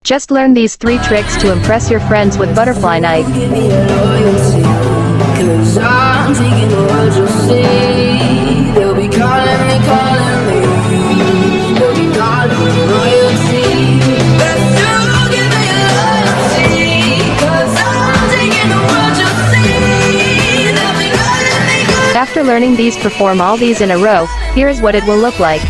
Just learn these 3 tricks to impress your friends with butterfly knife. Give me your loyalty, 'cause I'm taking the world, you'll see. They'll be calling me, they'll be calling me royalty. But you give me your loyalty, 'cause I'm taking the world, you'll see. They'll be calling me. After learning these, perform all these in a row. Here is what it will look like.